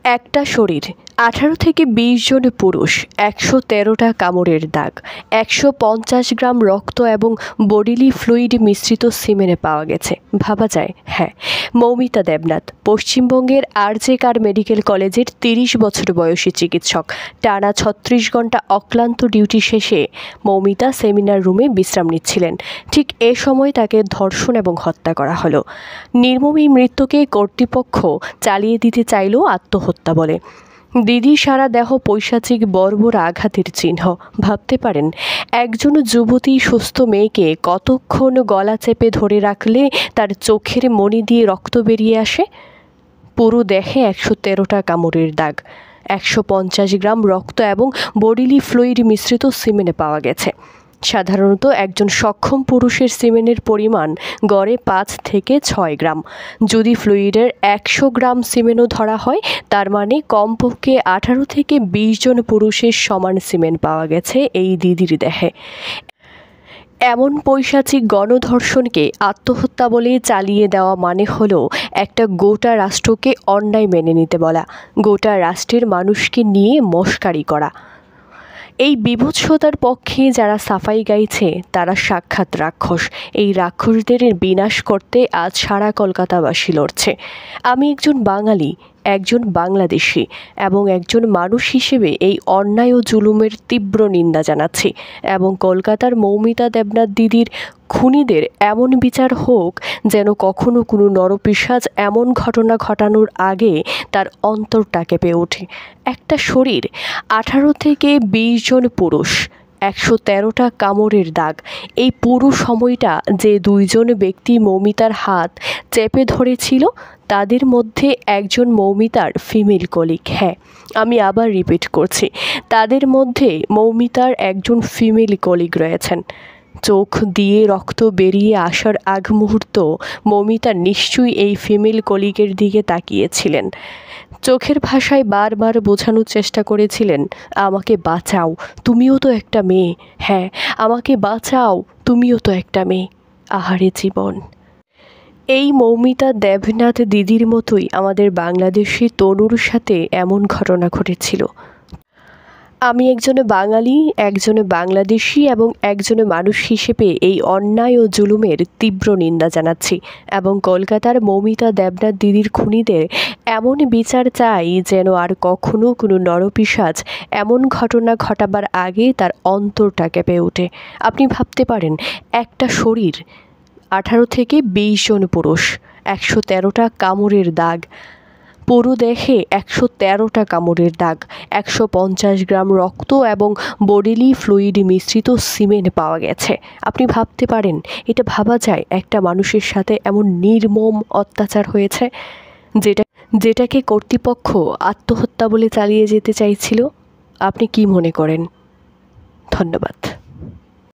একটা শরীর, 18 থেকে 20 জন পুরুষ, 113টা কামড়ের দাগ, 150 গ্রাম রক্ত এবং বডিলি ফ্লুইড মিশ্রিত সিমেনে পাওয়া গেছে। ভাবা যায়? হ্যাঁ, মৌমিতা দেবনাথ পশ্চিমবঙ্গের আরজেকার মেডিকেল কলেজের 30 বছর বয়সী চিকিৎসক। টানা 36 ঘন্টা অক্লান্ত ডিউটি শেষে মৌমিতা সেমিনার রুমে বিশ্রাম নিচ্ছিলেন। ঠিক এ সময় তাকে ধর্ষণ এবং হত্যা করা হলো। নির্মম এই মৃত্যুকে কর্তৃপক্ষ চালিয়ে দিতে চাইল আত্মহত্যা বলে। দিদি সারা দেহ পৈশাচিক বর্বর আঘাতের চিহ্ন। ভাবতে পারেন, একজন যুবতী সুস্থ মেয়েকে কতক্ষণ গলা চেপে ধরে রাখলে তার চোখের মণি দিয়ে রক্ত বেরিয়ে আসে? পুরো দেহে 113টা কামড়ের দাগ, 150 গ্রাম রক্ত এবং বডিলি ফ্লুইড মিশ্রিত সিমেনে পাওয়া গেছে। সাধারণত একজন সক্ষম পুরুষের সিমেনের পরিমাণ গড়ে 5 থেকে 6 গ্রাম। যদি ফ্লুইডের 100 গ্রাম সিমেনও ধরা হয়, তার মানে কমপক্ষে 18 থেকে 20 জন পুরুষের সমান সিমেন পাওয়া গেছে এই দিদির দেহে। এমন পৈশাচিক গণধর্ষণকে আত্মহত্যা বলে চালিয়ে দেওয়া মানে হলো একটা গোটা রাষ্ট্রকে অন্যায় মেনে নিতে বলা, গোটা রাষ্ট্রের মানুষকে নিয়ে মশকারি করা। এই বিভৎসতার পক্ষে যারা সাফাই গাইছে তারা সাক্ষাৎ রাক্ষস। এই রাক্ষসদের বিনাশ করতে আজ সারা কলকাতাবাসী লড়ছে। আমি একজন বাঙালি, একজন বাংলাদেশি এবং একজন মানুষ হিসেবে এই অন্যায় ও জুলুমের তীব্র নিন্দা জানাচ্ছি এবং কলকাতার মৌমিতা দেবনাথ দিদির খুনিদের এমন বিচার হোক যেন কখনো কোনো নরপিশাচ এমন ঘটনা ঘটানোর আগে তার অন্তরটা কেঁপে ওঠে। একটা শরীর, 18 থেকে 20 জন পুরুষ, 113টা কামড়ের দাগ। এই পুরো সময়টা যে 2 জন ব্যক্তি মৌমিতার হাত চেপে ধরেছিল, তাদের মধ্যে একজন মৌমিতার ফিমেল কলিগ। হ্যাঁ, আমি আবার রিপিট করছি, তাদের মধ্যে মৌমিতার একজন ফিমেল কলিগ রয়েছেন। চোখ দিয়ে রক্ত বেরিয়ে আসার আগ মুহূর্ত মৌমিতা নিশ্চয়ই এই ফিমেল কলিগের দিকে তাকিয়েছিলেন। চোখের ভাষায় বারবার বোঝানোর চেষ্টা করেছিলেন, আমাকে বাঁচাও, তুমিও তো একটা মেয়ে। হ্যাঁ, আমাকে বাঁচাও, তুমিও তো একটা মেয়ে। আহারে জীবন। এই মৌমিতা দেবনাথ দিদির মতোই আমাদের বাংলাদেশি তনুর সাথে এমন ঘটনা ঘটেছিল। আমি একজনে বাঙালি, একজনে বাংলাদেশি এবং একজনে মানুষ হিসেবে এই অন্যায় ও জুলুমের তীব্র নিন্দা জানাচ্ছি এবং কলকাতার মৌমিতা দেবনাথ দিদির খুনিদের এমন বিচার চাই যেন আর কখনো কোনো নরপিশাচ এমন ঘটনা ঘটাবার আগে তার অন্তরটা কেঁপে ওঠে। আপনি ভাবতে পারেন, একটা শরীর, 18 থেকে 20 জন পুরুষ, 113টা কামড়ের দাগ, পুরো দেহে 113টা কামড়ের দাগ, 150 গ্রাম রক্ত এবং বডিলি ফ্লুইড মিশ্রিত সিমেন্ট পাওয়া গেছে। আপনি ভাবতে পারেন, এটা ভাবা যায় একটা মানুষের সাথে এমন নির্মম অত্যাচার হয়েছে, যেটাকে কর্তৃপক্ষ আত্মহত্যা বলে চালিয়ে যেতে চাইছিল? আপনি কি মনে করেন? ধন্যবাদ।